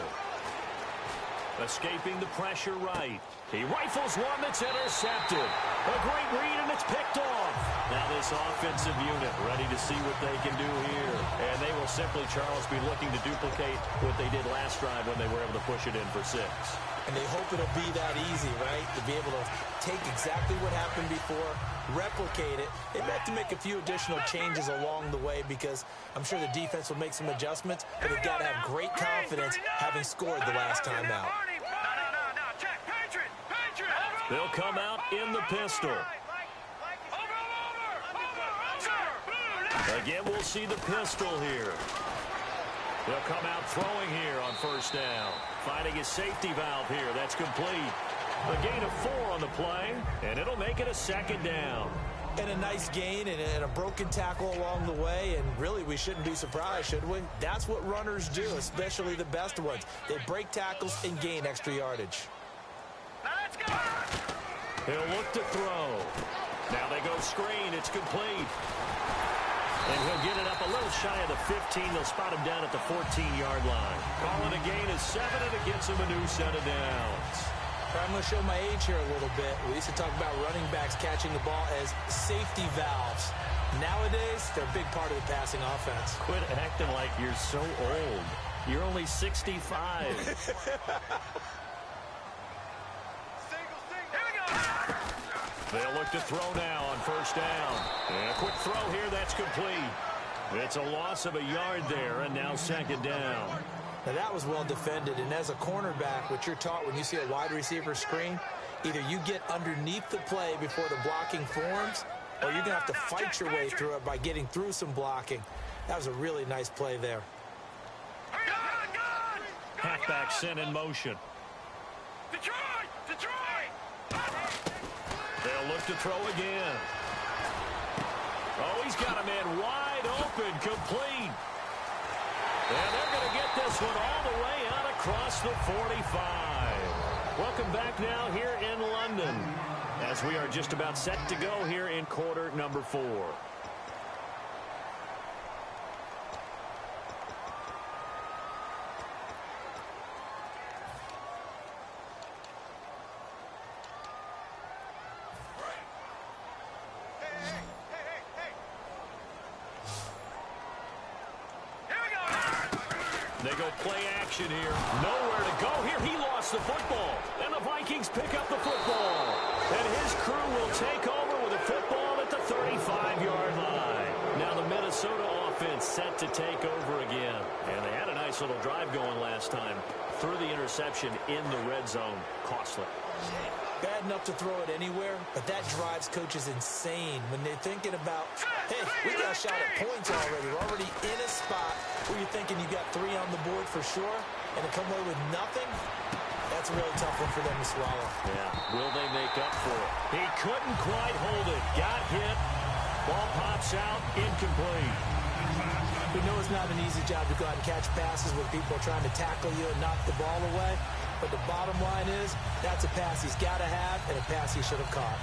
Escaping the pressure right. He rifles one that's intercepted. A great read, and it's picked off. Now this offensive unit ready to see what they can do here. And they will simply, Charles, be looking to duplicate what they did last drive when they were able to push it in for 6. And they hope it'll be that easy, right? To be able to take exactly what happened before, replicate it. They may have to make a few additional changes along the way because I'm sure the defense will make some adjustments, but they've got to have great confidence having scored the last time out. No, check. Patriot. They'll come out in the pistol. Over. Again, we'll see the pistol here. They'll come out throwing here on first down. Finding his safety valve here. That's complete. A gain of 4 on the play, and it'll make it a second down. And a nice gain and a broken tackle along the way, and really we shouldn't be surprised, should we? That's what runners do, especially the best ones. They break tackles and gain extra yardage. Let's go! He'll look to throw. Now they go screen. It's complete. And he'll get it up a little shy of the 15. They'll spot him down at the 14-yard line. Calling a gain of 7, and it gets him a new set of downs. I'm going to show my age here a little bit. We used to talk about running backs catching the ball as safety valves. Nowadays, they're a big part of the passing offense. Quit acting like you're so old. You're only 65. They'll look to throw now on first down. And a quick throw here, that's complete. It's a loss of a yard there, and now second down. Now, that was well defended, and as a cornerback, what you're taught when you see a wide receiver screen, either you get underneath the play before the blocking forms, or you're going to have to fight your way through it by getting through some blocking. That was a really nice play there. Halfback sent in motion. Detroit! They'll look to throw again. Oh, he's got a man wide open, complete. And they're going to get this one all the way out across the 45. Welcome back now here in London, as we are just about set to go here in quarter number 4. They go play action here. Nowhere to go here. He lost the football. And the Vikings pick up the football. And his crew will take over with a football at the 35-yard line. Now the Minnesota offense set to take over again. And they had a nice little drive going last time. Threw the interception in the red zone. Costly. Bad enough to throw it anywhere, but that drives coaches insane when they're thinking about, hey, we got a shot at points already. We're already in a spot where you're thinking you got 3 on the board for sure, and to come away with nothing, that's a really tough one for them to swallow. Yeah, will they make up for it? He couldn't quite hold it. Got hit. Ball pops out, incomplete. We know it's not an easy job to go out and catch passes when people are trying to tackle you and knock the ball away. But the bottom line is, that's a pass he's got to have and a pass he should have caught.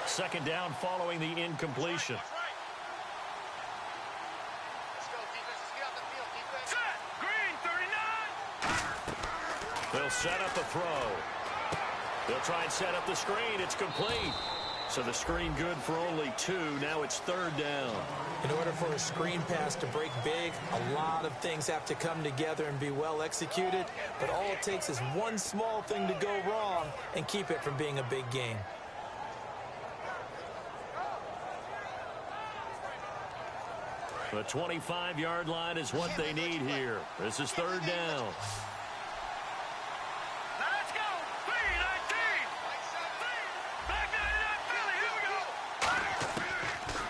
Second down following the incompletion. They'll set up a throw. They'll try and set up the screen. It's complete. So the screen good for only 2. Now it's third down. In order for a screen pass to break big, a lot of things have to come together and be well executed. But all it takes is one small thing to go wrong and keep it from being a big gain. The 25-yard line is what they need here. This is third down. Let's go! 3-19! Back 99 Philly, here we go!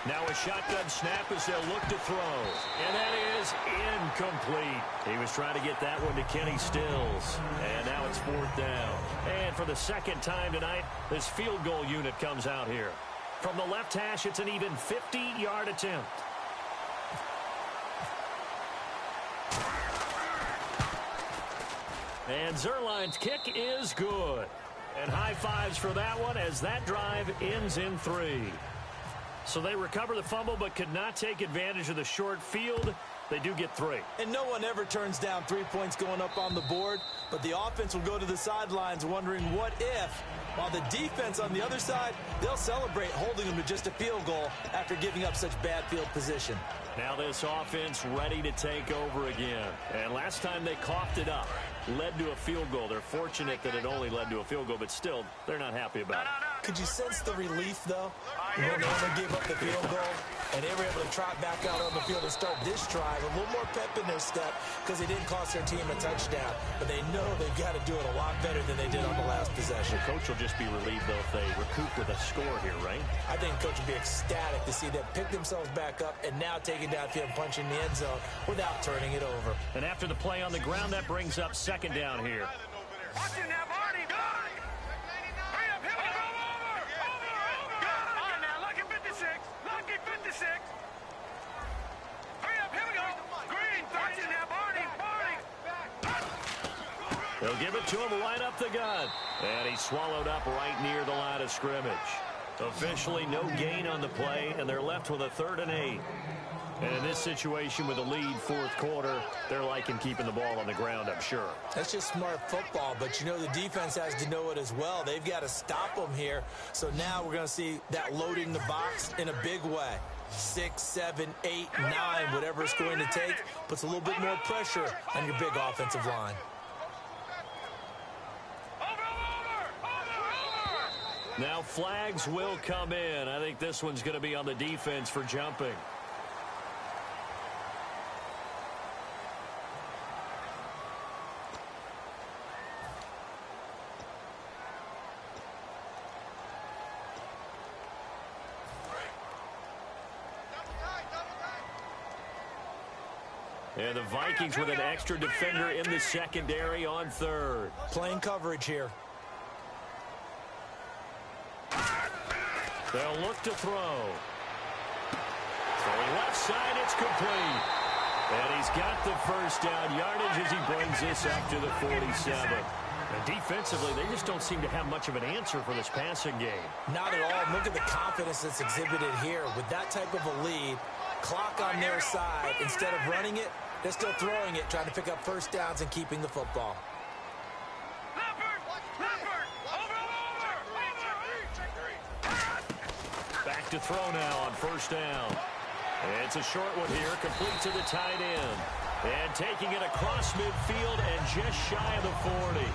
Now a shotgun snap as they'll look to throw. And that is incomplete. He was trying to get that one to Kenny Stills. And now it's fourth down. And for the second time tonight, this field goal unit comes out here. From the left hash, it's an even 50-yard attempt. And Zerline's kick is good. And high fives for that one as that drive ends in 3. So they recover the fumble but could not take advantage of the short field. They do get 3. And no one ever turns down 3 points going up on the board, but the offense will go to the sidelines wondering what if, while the defense on the other side, they'll celebrate holding them to just a field goal after giving up such bad field position. Now this offense ready to take over again. And last time they coughed it up, led to a field goal. They're fortunate that it only led to a field goal, but still, they're not happy about it. Could you sense the relief, though? When they only gave up the field goal and they were able to trot back out on the field and start this drive. A little more pep in their step because they didn't cost their team a touchdown. But they know they've got to do it a lot better than they did on the last possession. The coach will just be relieved, though, if they recoup with a score here, right? I think coach will be ecstatic to see them pick themselves back up and now take it downfield and punch in the end zone without turning it over. And after the play on the ground, that brings up second down here. Watch it now, Barney. Hurry up, here we go. Over. All right, now, lucky 56. Lucky 56. Hurry up, here we go. Green, watch it now, Barney. They'll give it to him right up the gut. And he's swallowed up right near the line of scrimmage. Officially no gain on the play, and they're left with a 3rd and 8. And in this situation with a lead, fourth quarter, they're liking keeping the ball on the ground, I'm sure. That's just smart football, but you know the defense has to know it as well. They've got to stop them here. So now we're going to see that loading the box in a big way. 6, 7, 8, 9, whatever it's going to take, puts a little bit more pressure on your big offensive line. Now flags will come in. I think this one's going to be on the defense for jumping. And the Vikings with an extra defender in the secondary on 3rd. Playing coverage here. They'll look to throw. Throwing left side, it's complete. And he's got the first down yardage as he brings this up to the 47. And defensively, they just don't seem to have much of an answer for this passing game. Not at all. Look at the confidence that's exhibited here. With that type of a lead, clock on their side, instead of running it, they're still throwing it, trying to pick up first downs and keeping the football. Back to throw now on first down. It's a short one here, complete to the tight end. And taking it across midfield and just shy of the 40.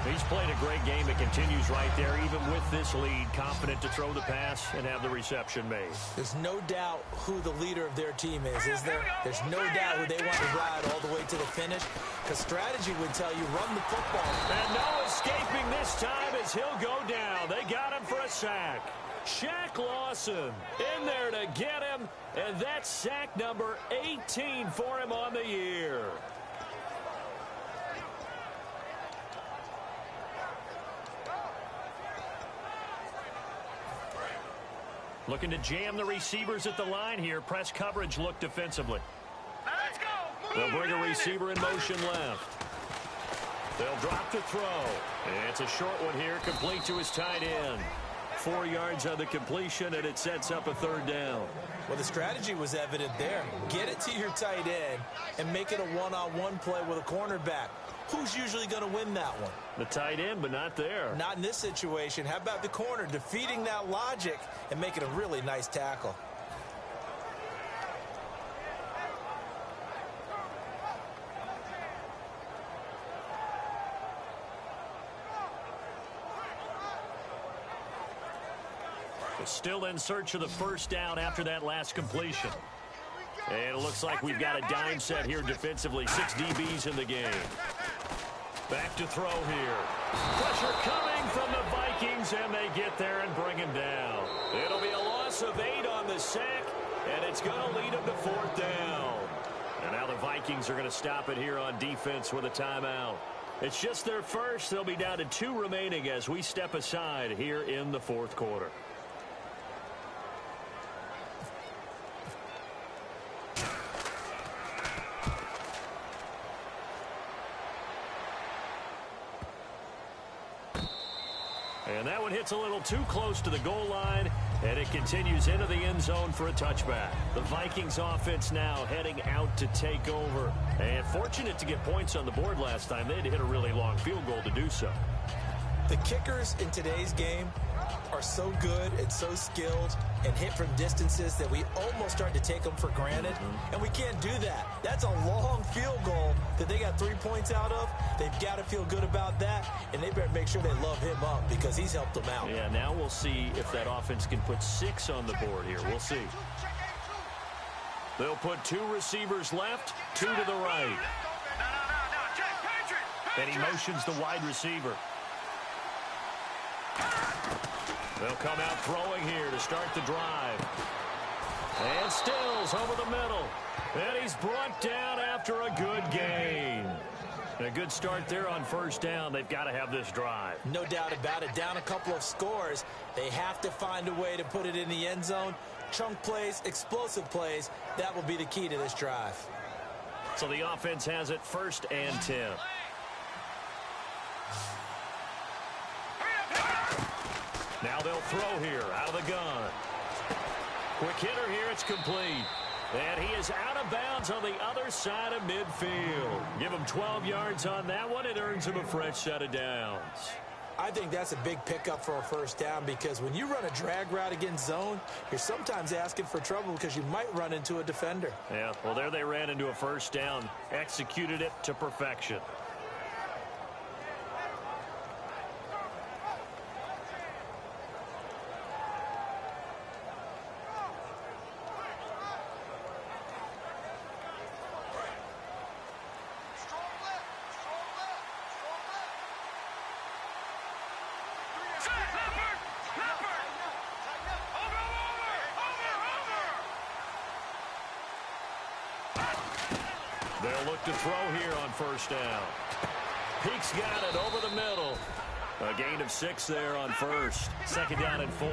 He's played a great game. It continues right there, even with this lead. Confident to throw the pass and have the reception made. There's no doubt who the leader of their team is there? There's no doubt who they want to ride all the way to the finish. Because strategy would tell you, run the football. And no escaping this time as he'll go down. They got him for a sack. Shaq Lawson in there to get him, and that's sack number 18 for him on the year. Looking to jam the receivers at the line here. Press coverage look defensively. Let's go. They'll bring a receiver in motion left. They'll drop to throw. And it's a short one here, complete to his tight end. 4 yards on the completion, and it sets up a 3rd down. Well, the strategy was evident there. Get it to your tight end and make it a one-on-one play with a cornerback. Who's usually going to win that one? The tight end, but not there. Not in this situation. How about the corner defeating that logic and making a really nice tackle? Still in search of the first down after that last completion. And it looks like we've got a dime set here defensively. 6 DBs in the game. Back to throw here. Pressure coming from the Vikings, and they get there and bring him down. It'll be a loss of 8 on the sack, and it's going to lead them to 4th down. And now the Vikings are going to stop it here on defense with a timeout. It's just their first. They'll be down to 2 remaining as we step aside here in the 4th quarter. And that one hits a little too close to the goal line, and it continues into the end zone for a touchback. The Vikings offense now heading out to take over. And fortunate to get points on the board last time. They had to hit a really long field goal to do so. The kickers in today's game are so good and so skilled and hit from distances that we almost start to take them for granted, and we can't do that. That's a long field goal that they got 3 points out of. They've got to feel good about that, and they better make sure they love him up because he's helped them out. Yeah, now we'll see if that offense can put 6 on the board here. We'll see. They'll put 2 receivers left, 2 to the right. No. Check. And he motions the wide receiver. They'll come out throwing here to start the drive. And Stills over the middle. And he's brought down after a good gain. A good start there on first down. They've got to have this drive. No doubt about it. Down a couple of scores. They have to find a way to put it in the end zone. Chunk plays, explosive plays. That will be the key to this drive. So the offense has it 1st and 10. Now they'll throw here out of the gun. Quick hitter here. It's complete. And he is out of bounds on the other side of midfield. Give him 12 yards on that one. It earns him a fresh set of downs. I think that's a big pickup for a first down because when you run a drag route against zone, you're sometimes asking for trouble because you might run into a defender. Yeah, well, there they ran into a first down. Executed it to perfection. They'll look to throw here on first down. Peek's got it over the middle. A gain of 6 there on first. 2nd down and 4.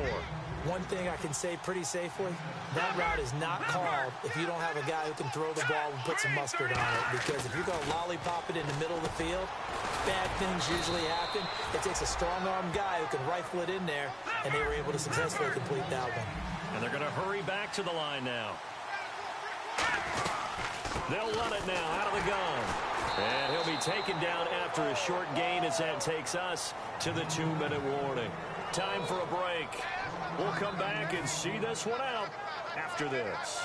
One thing I can say pretty safely, that route is not called if you don't have a guy who can throw the ball and put some mustard on it. Because if you're going to lollipop it in the middle of the field, bad things usually happen. It takes a strong-arm guy who can rifle it in there, and they were able to successfully complete that one. And they're going to hurry back to the line now. They'll run it now out of the gun. And he'll be taken down after a short gain as that takes us to the 2-minute warning. Time for a break. We'll come back and see this one out after this.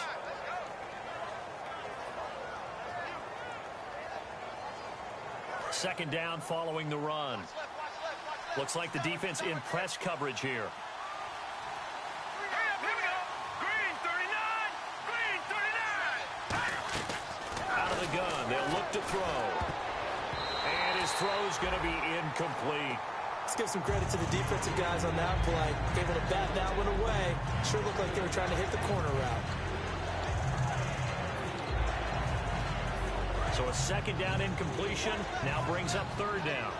Second down following the run. Looks like the defense in press coverage here. Gun. They'll look to throw. And his throw's going to be incomplete. Let's give some credit to the defensive guys on that play. Able to bat that one away. Sure looked like they were trying to hit the corner route. So a 2nd down incompletion now brings up 3rd down.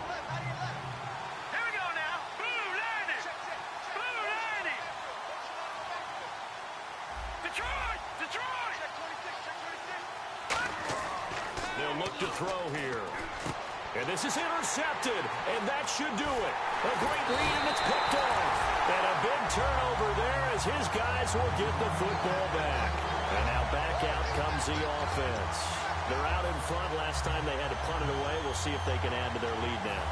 Here we go now. Blue lining. Detroit. They'll look to throw here. And this is intercepted, and that should do it. A great read, and it's picked off. And a big turnover there as his guys will get the football back. And now back out comes the offense. They're out in front. Last time they had to punt it away. We'll see if they can add to their lead now.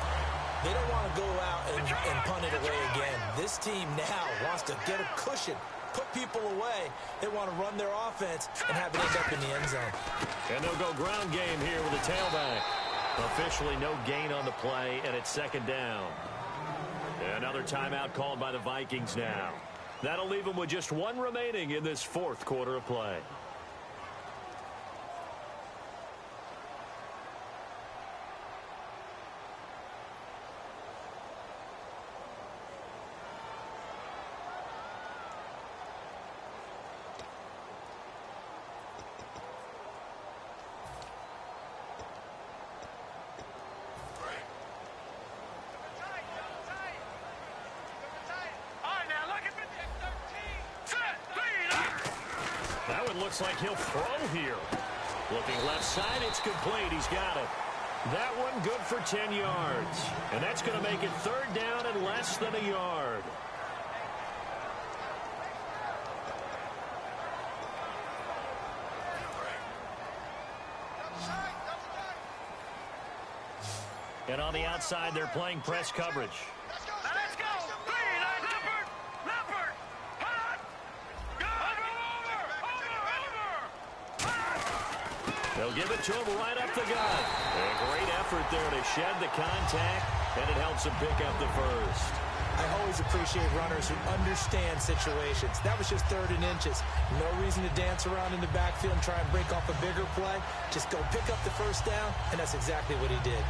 They don't want to go out and punt it away again. This team now wants to get a cushion, put people away. They want to run their offense and have it end up in the end zone. And they'll go ground game here with a tailback. Officially no gain on the play, and it's 2nd down. Another timeout called by the Vikings now. That'll leave them with just 1 remaining in this 4th quarter of play. Looks like he'll throw here. Looking left side, it's complete. He's got it. That one good for 10 yards. And that's going to make it 3rd down and less than a yard. And on the outside, they're playing press coverage. Let's go. Leopard. Hot. Over. They'll give it to him right up the gut. A great effort there to shed the contact, and it helps him pick up the first. I always appreciate runners who understand situations. That was just 3rd and inches. No reason to dance around in the backfield and try and break off a bigger play. Just go pick up the first down, and that's exactly what he did.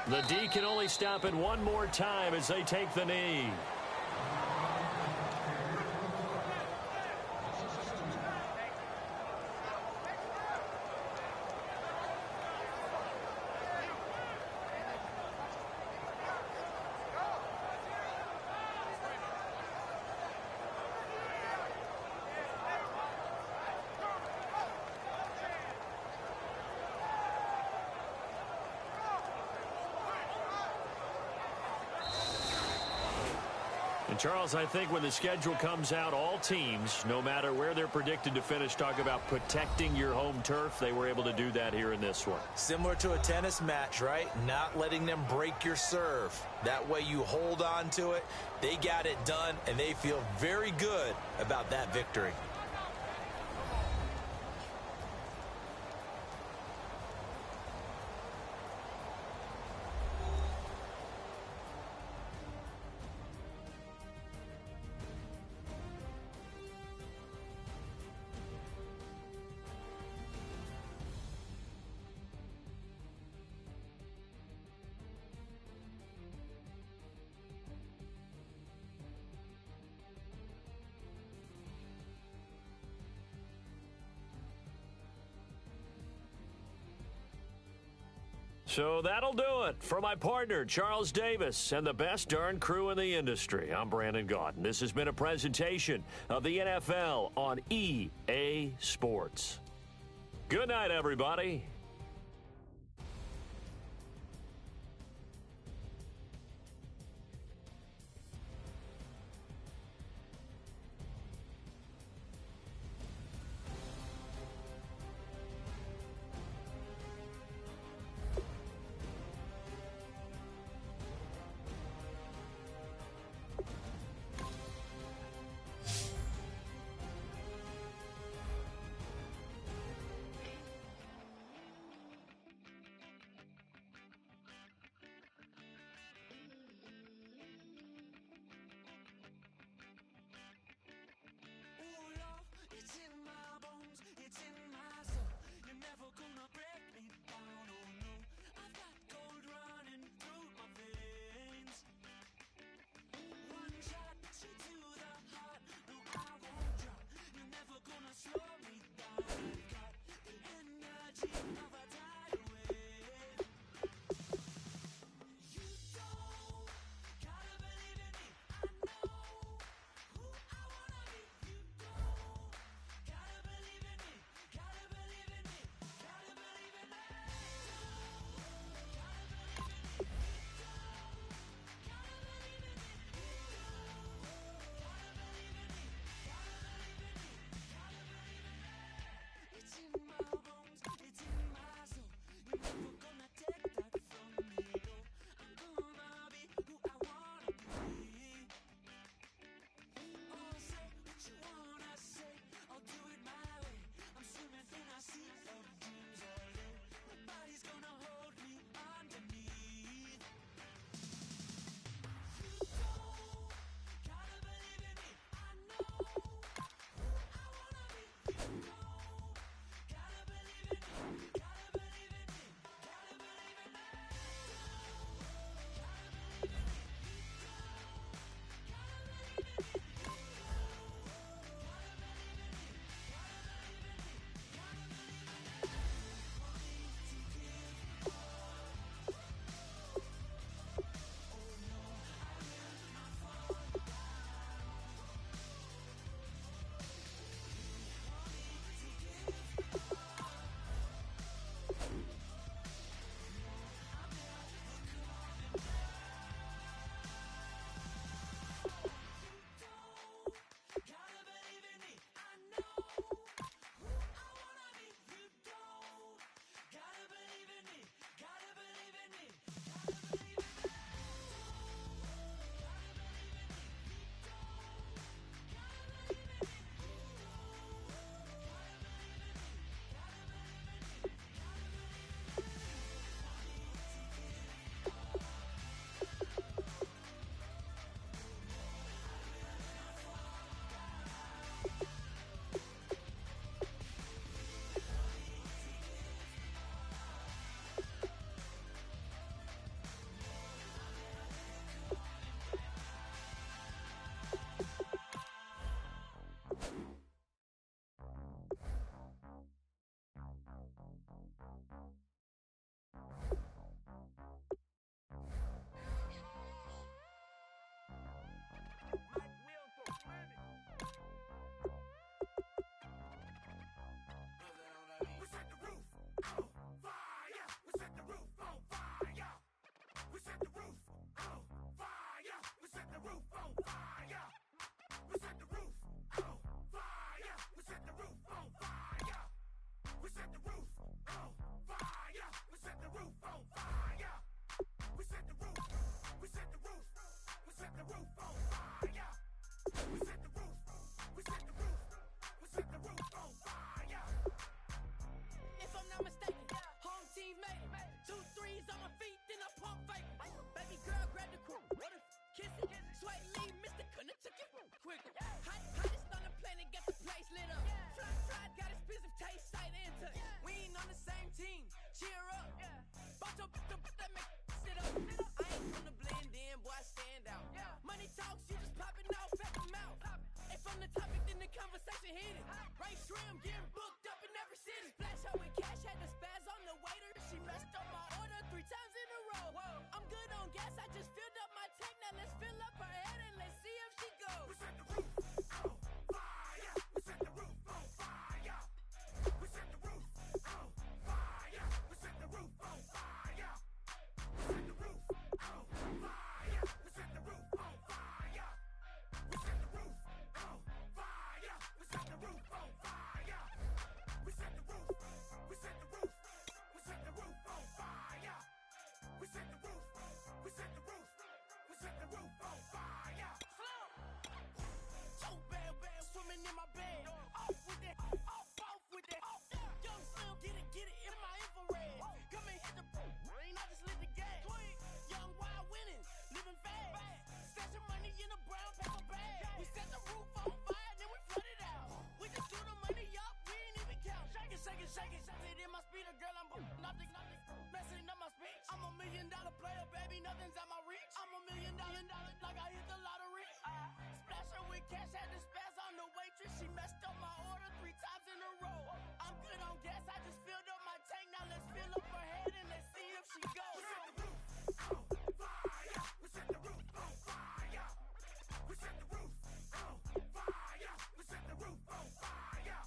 The D can only stop it one more time as they take the knee. And Charles, I think when the schedule comes out, all teams, no matter where they're predicted to finish, talk about protecting your home turf. They were able to do that here in this one. Similar to a tennis match, right? Not letting them break your serve. That way you hold on to it. They got it done, and they feel very good about that victory. So that'll do it for my partner, Charles Davis, and the best darn crew in the industry. I'm Brandon Gaudin. This has been a presentation of the NFL on EA Sports. Good night, everybody. trim, getting booked up in every city. Splash her with cash, had to spaz on the waiter. She messed up my order 3 times in a row. Whoa, I'm good on gas, I just filled up my tank. Now let's fill up her head and let's see if she goes. We set the roof on fire. We set the roof on fire. We set the roof on fire. We set the roof on fire. We set the roof on fire. We set the roof on fire. We set the roof on fire. We set the roof on fire. We set the roof. We set the roof. We set the roof on fire. We set the roof. We set the roof. We set the roof on fire. So bad, swimming in my bed. Off with that, off with that. Young Slim, get it in my infrared. Come and hit the rain, I just lit the gas. Young wild winning, living fast. Stashing money in a brown paper bag. We set the roof on fire, then we flood it out. We just threw the money up, we ain't even count. Shake it, shake it, shake it. Shake it in my speeder, girl, I'm nothing, messing up my speech. I'm $1 million player, baby, nothing's out my reach. I'm $1 million, like I hit the lottery. Splash her with cash, had to spaz on the waitress. She messed up my order 3 times in a row. I'm good on gas, I just filled up my tank. Now let's fill up her head and let's see if she goes. We set the roof on fire. We set the roof on fire. We set the roof on fire.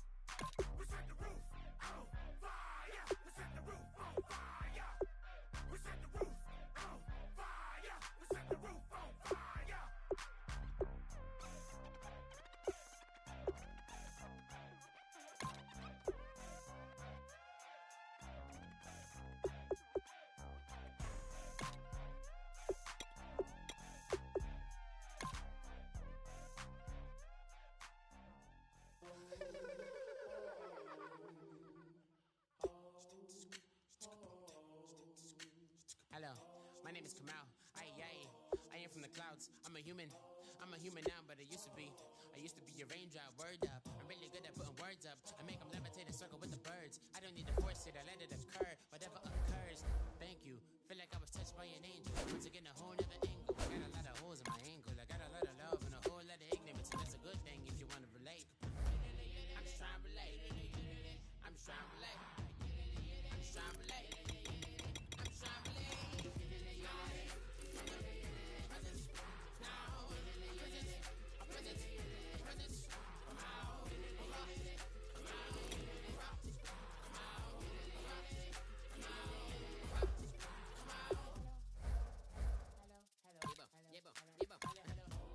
We set the roof on fire. We set the roof on fire. We set the roof on fire. We set the roof on fire. Hello, my name is Kamal. I am from the clouds. I'm a human now, but I used to be a raindrop, word up. I'm really good at putting words up. I make them levitate and circle with the birds. I don't need to force it, I let it occur. Whatever occurs, thank you. Feel like I was touched by an angel. Once again, a whole nother angle. I got a lot of holes in my ankle. I got a lot of love and a whole lot of ignorance. And that's a good thing if you want to relate. I'm just trying to relate. I'm just trying to relate. I'm just trying to relate. I'm just trying to relate.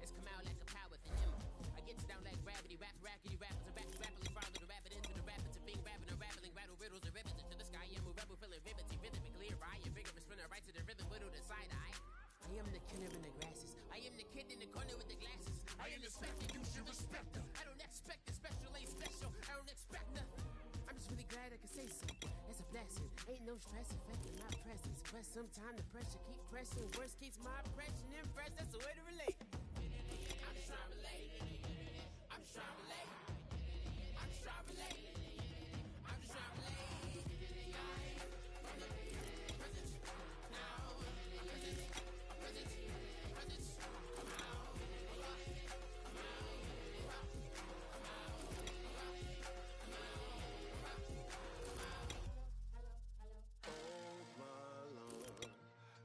It's come out like a power with an M. I get down like gravity, rackety rappers, and rapidly follow the rabbit into the rapids of being rapping and rattling, rattle riddles and rivets into the sky. I'm a rebel, feeling rivety, rhythmically clear. I am vigorous, spinner right to the rhythm, widow to side eye. I am the killer in the grasses. I am the kid in the corner with the glasses. I am the spectre, you should respect them. I don't expect the special, ain't special. I don't expect nothing. I'm just really glad I can say so. It's a blessing. Ain't no stress affecting my presence. But sometimes the pressure keep pressing. Worst keeps my impression impressed. That's the way to relate. I'm just trying to relate. I'm just trying to relate. I'm just trying to relate. I'm just trying to relate. From the present, now, present, come out, come out.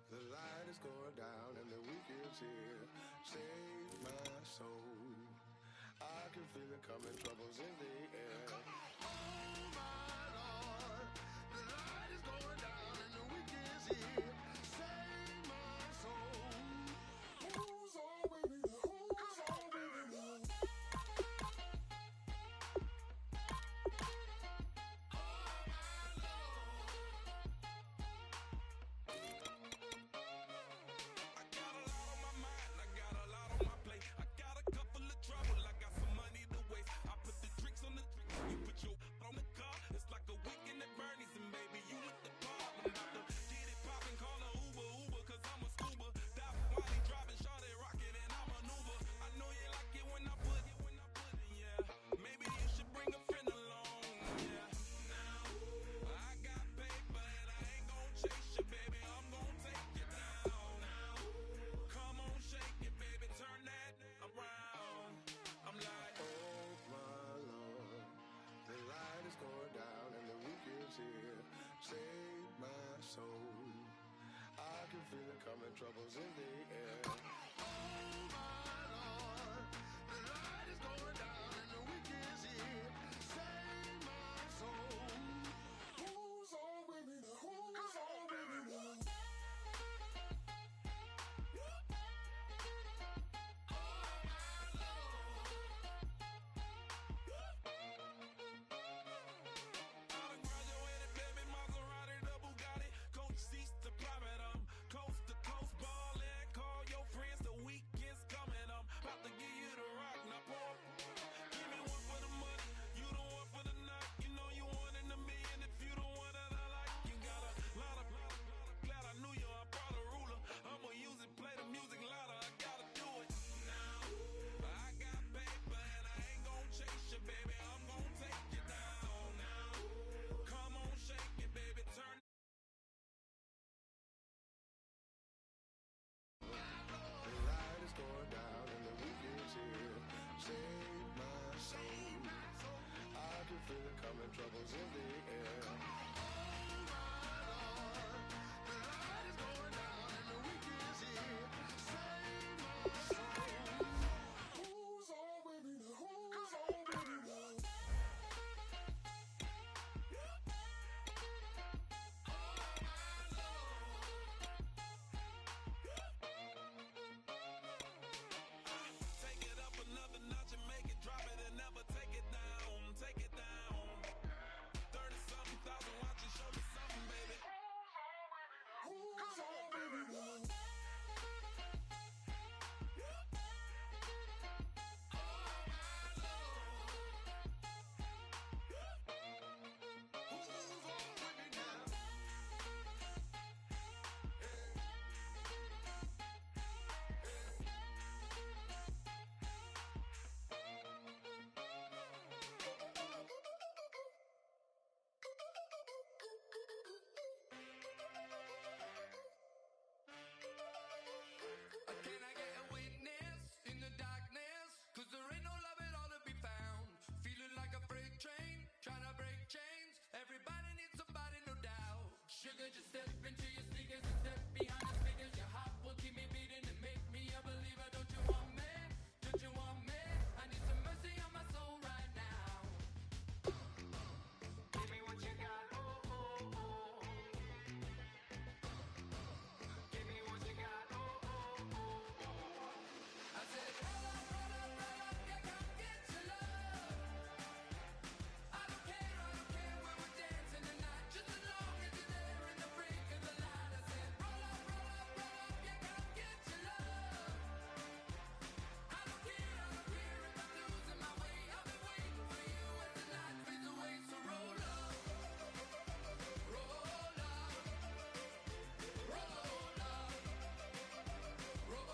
The light is going down and the weekend's here. Save my soul. I can feel it coming, troubles in the air. Oh my Lord, the light is going down and the weekend's here. Save my soul. Who's all with me? Who's all with me? I got a couple of trouble, I got some money to waste. I put the tricks on the tricks. feel it coming, troubles in the air. Oh my Lord, the light is going down and the week is here. Save my soul. Who's on with me now? Who's on with me now? Going down and the week is here. Save my soul. I can feel it coming, troubles in the air. Oh my Lord, the light is going down and the week is here. Save my soul. Who's on with me now? Who's on with me now? Can I get a witness in the darkness? 'Cause there ain't no love at all to be found. Feeling like a freight train, trying to break chains. Everybody needs somebody, no doubt. Sugar, just step into your sneakers and step behind the speakers. Your heart will keep me beating and make me a believer. Don't you want me? Don't you want me? I need some mercy on my soul right now. Give me what you got, oh, oh, oh. Give me what you got, oh, oh, oh. I said, roll up, yeah, come get your love. I don't care where we're dancing tonight, just as long as you're there in the brink of the light. I said, roll up, yeah, come get your love. I don't care if I'm losing my way. I'll be waiting for you as the night fades away. So roll up, roll up, roll up, roll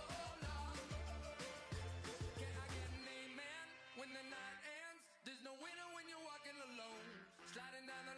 up. Can I get an amen when the night ends? There's no winner when you're walking alone. Sliding down the